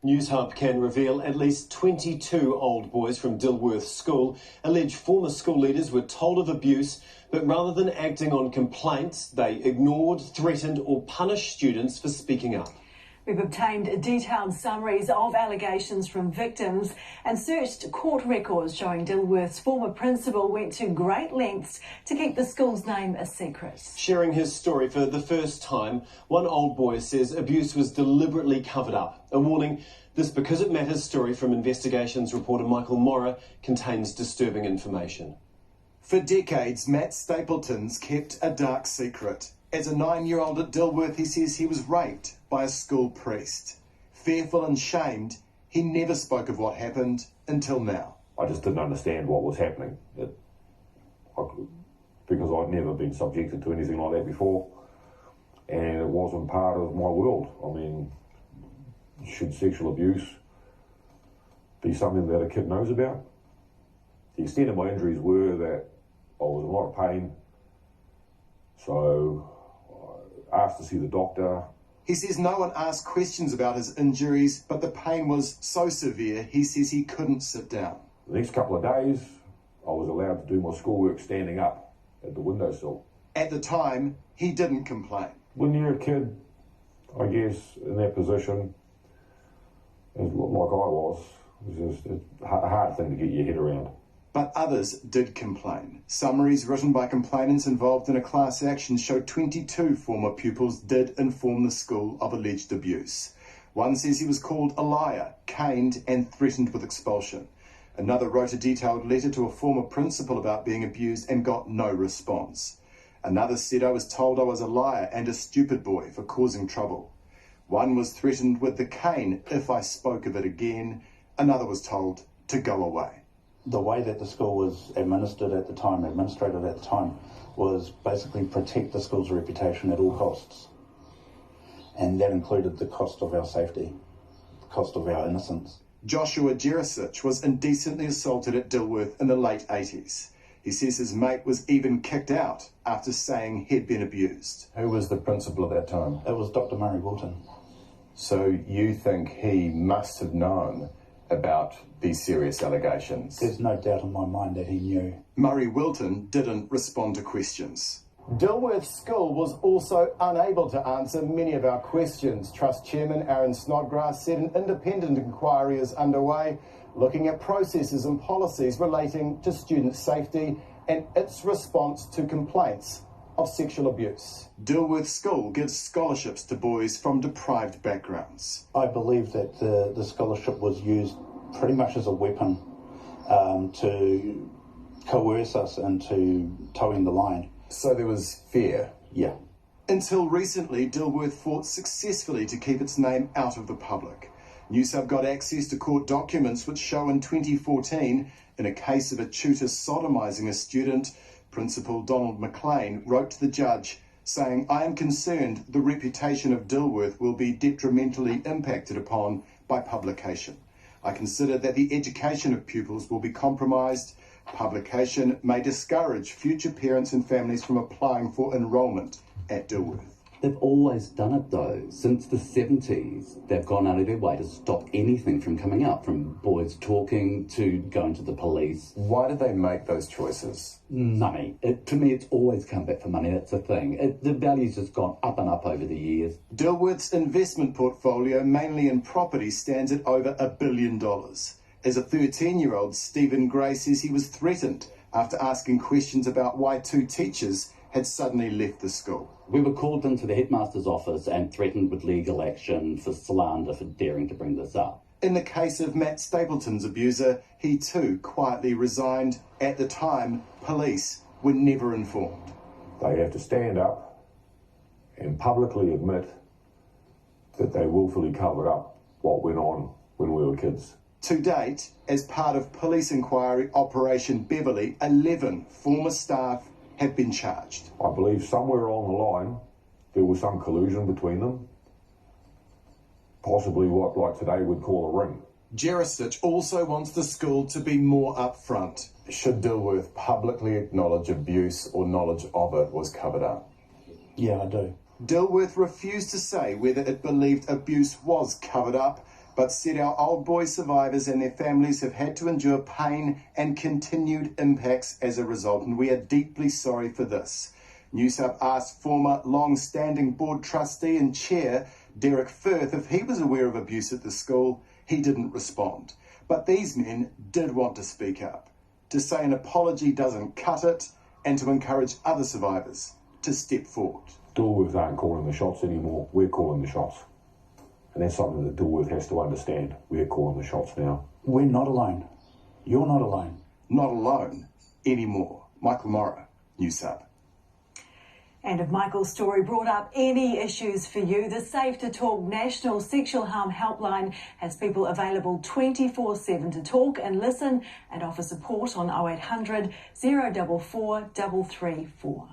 Newshub can reveal at least 22 old boys from Dilworth School allege former school leaders were told of abuse, but rather than acting on complaints, they ignored, threatened or punished students for speaking up. We've obtained detailed summaries of allegations from victims and searched court records showing Dilworth's former principal went to great lengths to keep the school's name a secret. Sharing his story for the first time, one old boy says abuse was deliberately covered up. A warning, this Because It Matters story from Investigations reporter Michael Morrah contains disturbing information. For decades, Matt Stapleton's kept a dark secret. As a 9-year-old at Dilworth, he says he was raped by a school priest. Fearful and shamed, he never spoke of what happened until now. I just didn't understand what was happening because I'd never been subjected to anything like that before, and it wasn't part of my world. I mean, should sexual abuse be something that a kid knows about? The extent of my injuries were that I was in a lot of pain, so I asked to see the doctor. He says no one asked questions about his injuries, but the pain was so severe, he says he couldn't sit down. The next couple of days, I was allowed to do my schoolwork standing up at the windowsill. At the time, he didn't complain. When you're a kid, I guess, in that position, like I was, it was just a hard thing to get your head around. But others did complain. Summaries written by complainants involved in a class action showed 22 former pupils did inform the school of alleged abuse. One says he was called a liar, caned and threatened with expulsion. Another wrote a detailed letter to a former principal about being abused and got no response. Another said I was told I was a liar and a stupid boy for causing trouble. One was threatened with the cane if I spoke of it again. Another was told to go away. The way that the school was administrated at the time, was basically protect the school's reputation at all costs. And that included the cost of our safety, the cost of our innocence. Joshua Jerisic was indecently assaulted at Dilworth in the late 80s. He says his mate was even kicked out after saying he'd been abused. Who was the principal at that time? It was Dr. Murray Wilton. So you think he must have known about these serious allegations? There's no doubt in my mind that he knew. Murray Wilton didn't respond to questions. Dilworth School was also unable to answer many of our questions. Trust Chairman Aaron Snodgrass said an independent inquiry is underway, looking at processes and policies relating to student safety and its response to complaints of sexual abuse. Dilworth School gives scholarships to boys from deprived backgrounds. I believe that the scholarship was used pretty much as a weapon to coerce us into towing the line. So there was fear? Yeah. Until recently, Dilworth fought successfully to keep its name out of the public. Newshub got access to court documents which show in 2014, in a case of a tutor sodomising a student, Principal Donald McLean wrote to the judge saying, "I am concerned the reputation of Dilworth will be detrimentally impacted upon by publication. I consider that the education of pupils will be compromised. Publication may discourage future parents and families from applying for enrolment at Dilworth." They've always done it though. Since the 70s, they've gone out of their way to stop anything from coming out, from boys talking to going to the police. Why did they make those choices? Money. To me, it's always come back for money. That's the thing. The value's just gone up and up over the years. Dilworth's investment portfolio, mainly in property, stands at over $1 billion. As a 13-year-old, Stephen Gray says he was threatened after asking questions about why 2 teachers had suddenly left the school. We were called into the headmaster's office and threatened with legal action for slander for daring to bring this up. In the case of Matt Stapleton's abuser, he too quietly resigned. At the time, police were never informed. They have to stand up and publicly admit that they willfully covered up what went on when we were kids. To date, as part of police inquiry Operation Beverley, 11 former staff have been charged. I believe somewhere along the line there was some collusion between them, possibly what like today we'd call a ring. Jerisic also wants the school to be more upfront. Should Dilworth publicly acknowledge abuse or knowledge of it was covered up? Yeah, I do. Dilworth refused to say whether it believed abuse was covered up, but said our old boy survivors and their families have had to endure pain and continued impacts as a result, and we are deeply sorry for this. Newshub asked former long-standing board trustee and chair Derek Firth if he was aware of abuse at the school. He didn't respond. But these men did want to speak up, to say an apology doesn't cut it, and to encourage other survivors to step forward. Dilworth aren't calling the shots anymore. We're calling the shots. And that's something that Dilworth has to understand. We're calling the shots now. We're not alone. You're not alone. Not alone anymore. Michael Morrah, Newshub. And if Michael's story brought up any issues for you, the Safe to Talk National Sexual Harm Helpline has people available 24/7 to talk and listen and offer support on 0800 044 334.